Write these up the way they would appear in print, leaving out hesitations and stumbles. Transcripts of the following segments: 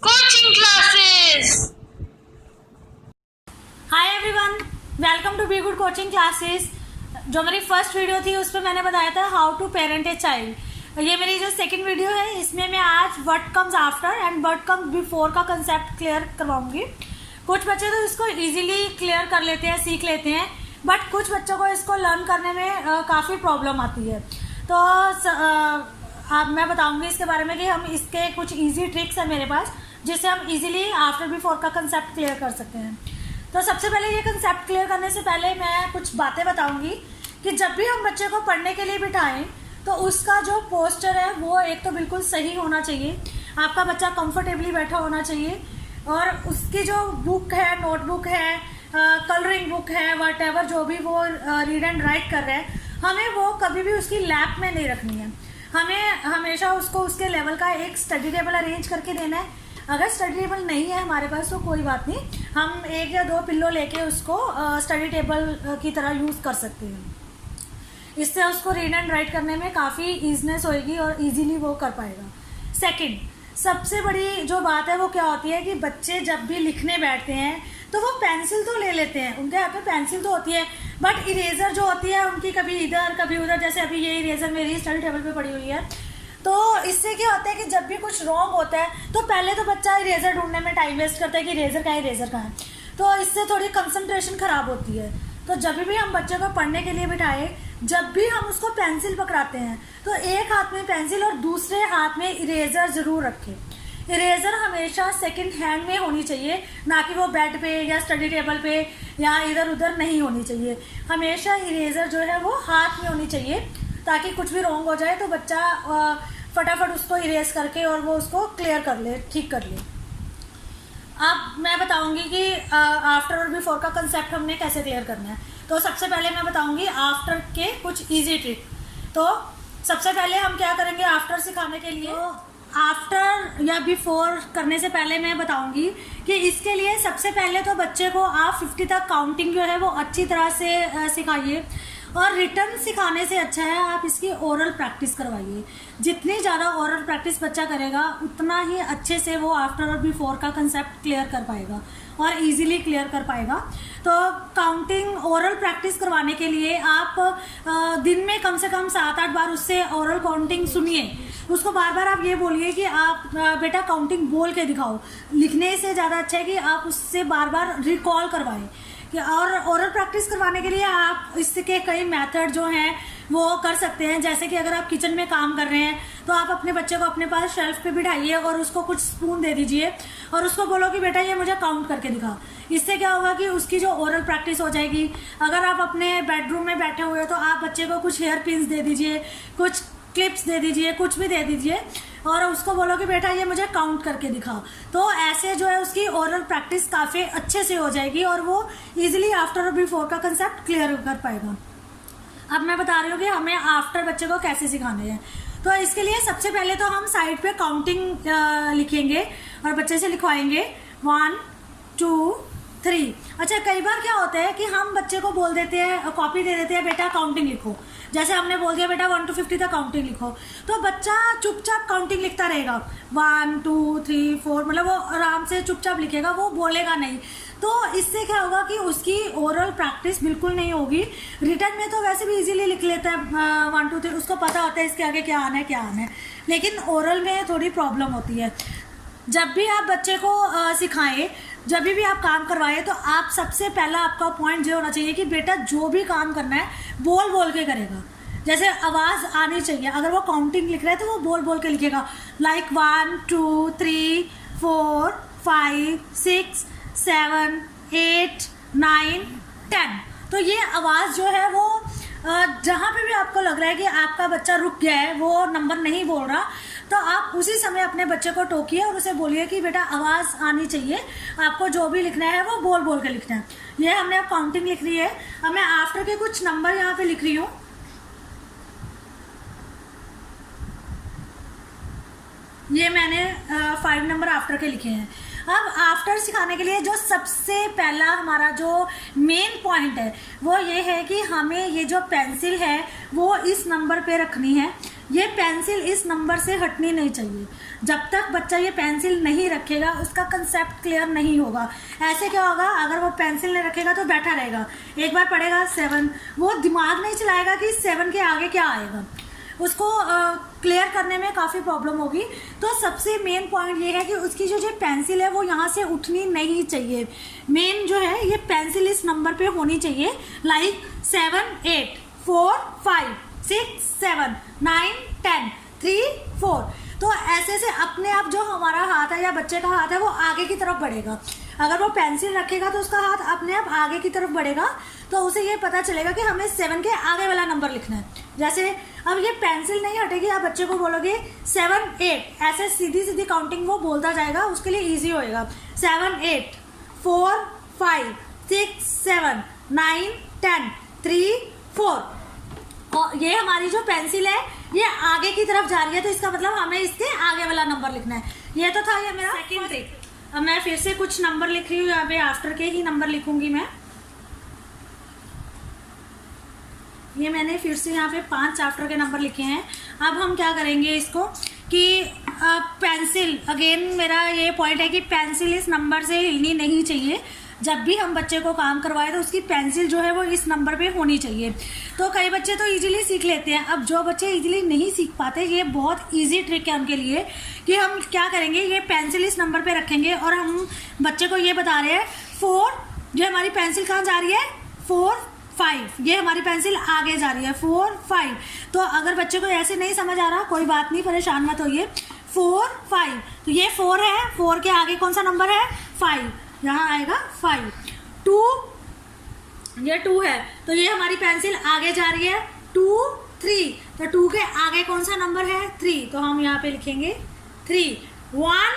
coaching classes. Hi everyone, welcome to be good coaching classes. जो मेरी first video थी उस पर मैंने बताया था how to parent a child. ये मेरी जो सेकंड वीडियो है इसमें मैं आज what comes after and what comes before का कंसेप्ट क्लियर करवाऊंगी। कुछ बच्चे तो इसको इजीली क्लियर कर लेते हैं, सीख लेते हैं, बट कुछ बच्चों को इसको लर्न करने में काफ़ी प्रॉब्लम आती है। तो अब मैं बताऊंगी इसके बारे में कि हम इसके कुछ ईजी ट्रिक्स हैं मेरे पास जिससे हम इजीली आफ्टर बिफोर का कंसेप्ट क्लियर कर सकते हैं। तो सबसे पहले ये कंसेप्ट क्लियर करने से पहले मैं कुछ बातें बताऊंगी कि जब भी हम बच्चे को पढ़ने के लिए बिठाएं तो उसका जो पोस्चर है वो एक तो बिल्कुल सही होना चाहिए। आपका बच्चा कंफर्टेबली बैठा होना चाहिए और उसकी जो बुक है, नोटबुक है, कलरिंग बुक है, वट जो भी वो रीड एंड राइट कर रहे हैं, हमें वो कभी भी उसकी लैप में नहीं रखनी है। हमें हमेशा उसको उसके लेवल का एक स्टडी टेबल अरेंज करके देना है। अगर स्टडी टेबल नहीं है हमारे पास तो कोई बात नहीं, हम एक या दो पिल्लो लेके उसको स्टडी टेबल की तरह यूज़ कर सकते हैं। इससे उसको रीड एंड राइट करने में काफ़ी ईजनेस होएगी और इजीली वो कर पाएगा। सेकंड, सबसे बड़ी जो बात है वो क्या होती है कि बच्चे जब भी लिखने बैठते हैं तो वो पेंसिल तो ले लेते हैं, उनके हाथ में पेंसिल तो होती है, बट इरेजर जो होती है उनकी कभी इधर कभी उधर। जैसे अभी ये इरेजर मेरी स्टडी टेबल पे पड़ी हुई है, तो इससे क्या होता है कि जब भी कुछ रॉन्ग होता है तो पहले तो बच्चा इरेजर ढूंढने में टाइम वेस्ट करता है कि इरेजर कहाँ है, तो इससे थोड़ी कंसंट्रेशन खराब होती है। तो जब भी हम बच्चे को पढ़ने के लिए बिठाए, जब भी हम उसको पेंसिल पकड़ाते हैं तो एक हाथ में पेंसिल और दूसरे हाथ में इरेजर जरूर रखें। इरेजर हमेशा सेकंड हैंड में होनी चाहिए, ना कि वो बेड पे या स्टडी टेबल पे या इधर उधर नहीं होनी चाहिए। हमेशा इरेजर जो है वो हाथ में होनी चाहिए ताकि कुछ भी रॉन्ग हो जाए तो बच्चा फटाफट उसको इरेज करके और वो उसको क्लियर कर ले, ठीक कर ले। अब मैं बताऊंगी कि आफ्टर और बिफोर का कंसेप्ट हमने कैसे क्लियर करना है। तो सबसे पहले मैं बताऊंगी आफ्टर के कुछ इजी ट्रिक। तो सबसे पहले हम क्या करेंगे आफ्टर सिखाने के लिए, आफ्टर या बिफोर करने से पहले मैं बताऊंगी कि इसके लिए सबसे पहले तो बच्चे को आप 50 तक काउंटिंग जो है वो अच्छी तरह से सिखाइए। और रिटर्न सिखाने से अच्छा है आप इसकी ओरल प्रैक्टिस करवाइए। जितनी ज़्यादा ओरल प्रैक्टिस बच्चा करेगा उतना ही अच्छे से वो आफ्टर और बिफोर का कंसेप्ट क्लियर कर पाएगा और इजीली क्लियर कर पाएगा। तो काउंटिंग ओरल प्रैक्टिस करवाने के लिए आप दिन में कम से कम 7-8 बार उससे ओरल काउंटिंग सुनिए। उसको बार बार आप ये बोलिए कि आप बेटा काउंटिंग बोल के दिखाओ। लिखने से ज़्यादा अच्छा है कि आप उससे बार बार रिकॉल करवाएं। और ओरल प्रैक्टिस करवाने के लिए आप इसके कई मेथड जो हैं वो कर सकते हैं। जैसे कि अगर आप किचन में काम कर रहे हैं तो आप अपने बच्चे को अपने पास शेल्फ पे बिठाइए और उसको कुछ स्पून दे दीजिए और उसको बोलो कि बेटा ये मुझे काउंट करके दिखा। इससे क्या होगा कि उसकी जो ओरल प्रैक्टिस हो जाएगी। अगर आप अपने बेडरूम में बैठे हुए हो तो आप बच्चे को कुछ हेयर पिन्स दे दीजिए, कुछ क्लिप्स दे दीजिए, कुछ भी दे दीजिए और उसको बोलो कि बेटा ये मुझे काउंट करके दिखा। तो ऐसे जो है उसकी ओरल प्रैक्टिस काफ़ी अच्छे से हो जाएगी और वो इजीली आफ्टर और बिफोर का कंसेप्ट क्लियर कर पाएगा। अब मैं बता रही हूँ कि हमें आफ्टर बच्चे को कैसे सिखाने हैं। तो इसके लिए सबसे पहले तो हम साइड पे काउंटिंग लिखेंगे और बच्चे से लिखवाएंगे 1 2 3। अच्छा, कई बार क्या होता है कि हम बच्चे को बोल देते हैं, कॉपी दे देते हैं, बेटा काउंटिंग लिखो। जैसे हमने बोल दिया बेटा 1 to 50 तक काउंटिंग लिखो, तो बच्चा चुपचाप काउंटिंग लिखता रहेगा 1 2 3 4, मतलब वो आराम से चुपचाप लिखेगा, वो बोलेगा नहीं। तो इससे क्या होगा कि उसकी ओरल प्रैक्टिस बिल्कुल नहीं होगी। रिटर्न में तो वैसे भी इजीली लिख लेता है 1 2 3, उसको पता होता है इसके आगे क्या आना है क्या आना है, लेकिन ओरल में थोड़ी प्रॉब्लम होती है। जब भी आप बच्चे को सिखाएं, जब भी आप काम करवाएं, तो आप सबसे पहला आपका पॉइंट ये होना चाहिए कि बेटा जो भी काम करना है बोल बोल के करेगा। जैसे आवाज़ आनी चाहिए, अगर वो काउंटिंग लिख रहा है तो वो बोल बोल के लिखेगा, लाइक 1 2 3 4 5 6 7 8 9 10। तो ये आवाज़ जो है वो जहाँ पे भी आपको लग रहा है कि आपका बच्चा रुक गया है, वो नंबर नहीं बोल रहा, तो आप उसी समय अपने बच्चे को टोकिए और उसे बोलिए कि बेटा आवाज़ आनी चाहिए, आपको जो भी लिखना है वो बोल बोल के लिखना है। ये हमने अब काउंटिंग लिख रही है। अब मैं आफ्टर के कुछ नंबर यहाँ पे लिख रही हूँ। ये मैंने 5 नंबर आफ्टर के लिखे हैं। अब आफ्टर सिखाने के लिए जो सबसे पहला हमारा जो मेन पॉइंट है वो ये है कि हमें ये जो पेंसिल है वो इस नंबर पे रखनी है। ये पेंसिल इस नंबर से हटनी नहीं चाहिए। जब तक बच्चा ये पेंसिल नहीं रखेगा उसका कंसेप्ट क्लियर नहीं होगा। ऐसे क्या होगा, अगर वो पेंसिल नहीं रखेगा तो बैठा रहेगा, एक बार पढ़ेगा 7, वो दिमाग नहीं चलाएगा कि 7 के आगे क्या आएगा, उसको क्लियर करने में काफ़ी प्रॉब्लम होगी। तो सबसे मेन पॉइंट ये है कि उसकी जो पेंसिल है वो यहाँ से उठनी नहीं चाहिए। मेन जो है ये पेंसिल इस नंबर पे होनी चाहिए, लाइक 7 8 4 5 6 7 9 10 3 4। तो ऐसे से अपने आप जो हमारा हाथ है या बच्चे का हाथ है वो आगे की तरफ बढ़ेगा। अगर वो पेंसिल रखेगा तो उसका हाथ अपने आप आगे की तरफ बढ़ेगा, तो उसे ये पता चलेगा कि हमें 7 के आगे वाला नंबर लिखना है। जैसे अब ये पेंसिल नहीं हटेगी, आप बच्चे को बोलोगे 7 8, ऐसे सीधी सीधी काउंटिंग वो बोलता जाएगा, उसके लिए ईजी होएगा। 7 8 4 5 6 7 9 10 3 4। और ये हमारी जो पेंसिल है ये आगे की तरफ जा रही है, तो इसका मतलब हमें इसके आगे वाला नंबर लिखना है। ये तो था ये मेरा सेकंड ट्रिक। अब मैं फिर से कुछ नंबर लिख रही हूँ, यहाँ पे आफ्टर के ही नंबर लिखूंगी मैं। ये मैंने फिर से यहाँ पे 5 आफ्टर के नंबर लिखे हैं। अब हम क्या करेंगे इसको कि पेंसिल, अगेन मेरा ये पॉइंट है कि पेंसिल इस नंबर से हिलनी नहीं चाहिए। जब भी हम बच्चे को काम करवाए तो उसकी पेंसिल जो है वो इस नंबर पे होनी चाहिए। तो कई बच्चे तो इजीली सीख लेते हैं। अब जो बच्चे इजीली नहीं सीख पाते, ये बहुत इजी ट्रिक है उनके लिए कि हम क्या करेंगे, ये पेंसिल इस नंबर पे रखेंगे और हम बच्चे को ये बता रहे हैं 4, जो हमारी पेंसिल कहाँ जा रही है 4 5, ये हमारी पेंसिल आगे जा रही है 4 5। तो अगर बच्चे को ऐसे नहीं समझ आ रहा, कोई बात नहीं, परेशान मत होइए। 4 5, तो ये 4 है, 4 के आगे कौन सा नंबर है 5, यहाँ आएगा 5। 2, ये 2 है, तो ये हमारी पेंसिल आगे जा रही है 2 3, तो 2 के आगे कौन सा नंबर है 3, तो हम यहाँ पे लिखेंगे 3। 1,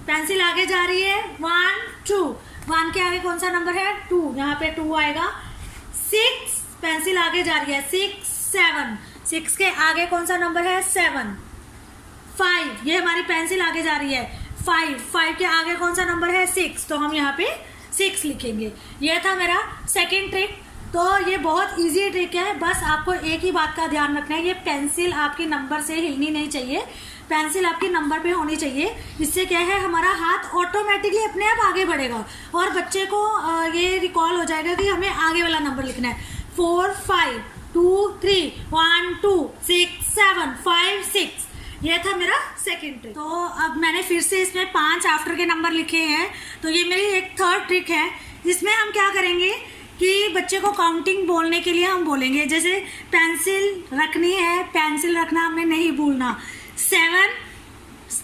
पेंसिल आगे जा रही है 1 2, 1 के आगे कौन सा नंबर है 2, यहाँ पे 2 आएगा। 6, पेंसिल आगे जा रही है 6 7, 6 के आगे कौन सा नंबर है 7। 5, ये हमारी पेंसिल आगे जा रही है 5, 5 के आगे कौन सा नंबर है 6, तो हम यहाँ पे 6 लिखेंगे। ये था मेरा सेकंड ट्रिक। तो ये बहुत इजी ट्रिक है, बस आपको एक ही बात का ध्यान रखना है, ये पेंसिल आपकी नंबर से हिलनी नहीं चाहिए, पेंसिल आपकी नंबर पे होनी चाहिए। इससे क्या है, हमारा हाथ ऑटोमेटिकली अपने आप आगे बढ़ेगा और बच्चे को ये रिकॉल हो जाएगा कि हमें आगे वाला नंबर लिखना है। 4 5 2 3 1 2 6 7 5 6, ये था मेरा सेकंड ट्रिक। तो अब मैंने फिर से इसमें 5 आफ्टर के नंबर लिखे हैं। तो ये मेरी एक थर्ड ट्रिक है। इसमें हम क्या करेंगे कि बच्चे को काउंटिंग बोलने के लिए हम बोलेंगे, जैसे पेंसिल रखनी है, पेंसिल रखना हमने नहीं भूलना। 7,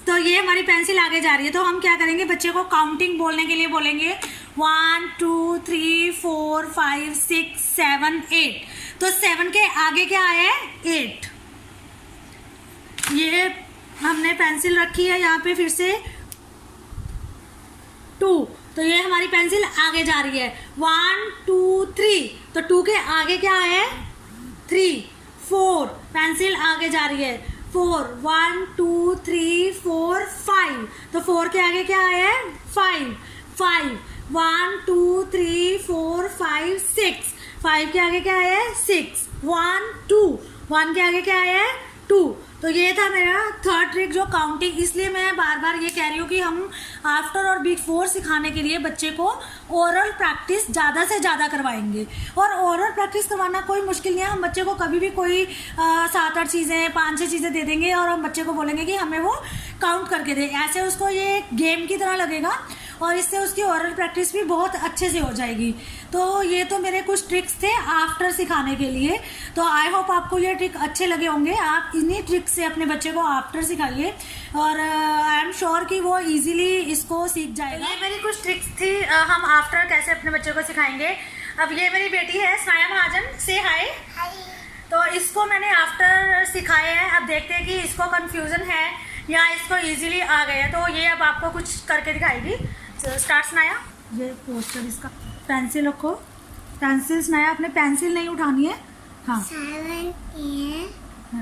तो ये हमारी पेंसिल आगे जा रही है, तो हम क्या करेंगे, बच्चे को काउंटिंग बोलने के लिए बोलेंगे 1 2 3 4 5 6 7 8। तो 7 के आगे क्या है 8। ये हमने पेंसिल रखी है यहाँ पे फिर से 2, तो ये हमारी पेंसिल आगे जा रही है 1 2 3, तो 2 के आगे क्या है 3। 4, पेंसिल आगे जा रही है 4 1 2 3 4 5, तो 4 के आगे क्या है 5 5 1 2 3 4 5 6, 5 के आगे क्या है 6 1 2, 1 के आगे क्या है 2। तो ये था मेरा थर्ड ट्रिक जो काउंटिंग, इसलिए मैं बार बार ये कह रही हूँ कि हम आफ्टर और बिफोर सिखाने के लिए बच्चे को ओरल प्रैक्टिस ज़्यादा से ज़्यादा करवाएंगे। और ओरल प्रैक्टिस करवाना कोई मुश्किल नहीं है, हम बच्चे को कभी भी कोई 7-8 चीज़ें 5-6 चीज़ें दे देंगे और हम बच्चे को बोलेंगे कि हमें वो काउंट करके दे। ऐसे उसको ये गेम की तरह लगेगा और इससे उसकी ओरल प्रैक्टिस भी बहुत अच्छे से हो जाएगी। तो ये तो मेरे कुछ ट्रिक्स थे आफ्टर सिखाने के लिए। तो आई होप आपको ये ट्रिक अच्छे लगे होंगे। आप इन्हीं ट्रिक्स से अपने बच्चे को आफ्टर सिखाइए और आई एम श्योर कि वो इजीली इसको सीख जाएगा। ये मेरी कुछ ट्रिक्स थी, हम आफ्टर कैसे अपने बच्चे को सिखाएंगे। अब ये मेरी बेटी है स्नाया महाजन, से हाय। तो इसको मैंने आफ्टर सिखाए हैं। अब देखते हैं कि इसको कंफ्यूजन है या इसको इजीली आ गया है। तो ये अब आपको कुछ करके दिखाएगी। स्टार्ट स्नाया। ये पोस्टर इसका, पेंसिल रखो, पेंसिल स्नाया, अपने पेंसिल नहीं उठानी है। हाँ 7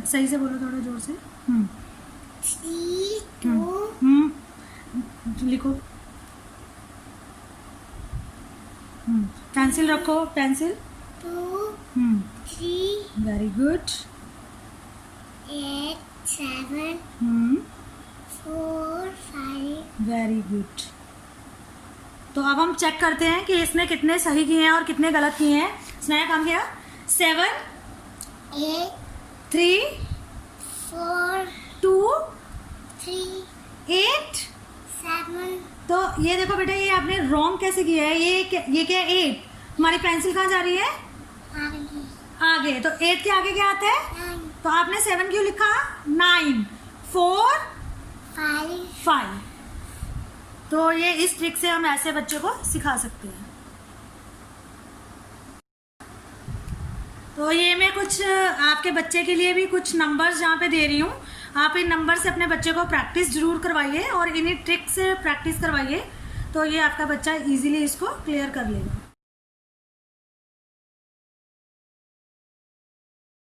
सही से बोलो, थोड़ा जोर से। 3 2 लिखो। पेंसिल रखो, pencil 2 3 very good. 8 7 4 5 very good. तो अब हम चेक करते हैं कि इसने कितने सही किए हैं और कितने गलत किए हैं। स्नेहा काम किया 7 8 3 4 2 3 8। 7 तो ये देखो बेटा, ये आपने रॉन्ग कैसे किया है। ये क्या है 8। हमारी पेंसिल कहाँ जा रही है? आगे आगे। तो 8 के आगे क्या आता है? 9 तो आपने 7 क्यों लिखा? 9 4 5 5। तो ये इस ट्रिक से हम ऐसे बच्चे को सिखा सकते हैं। तो ये मैं कुछ आपके बच्चे के लिए भी कुछ नंबर्स यहाँ पे दे रही हूँ। आप इन नंबर से अपने बच्चे को प्रैक्टिस जरूर करवाइए और इन्हीं ट्रिक से प्रैक्टिस करवाइए, तो ये आपका बच्चा इजीली इसको क्लियर कर लेगा।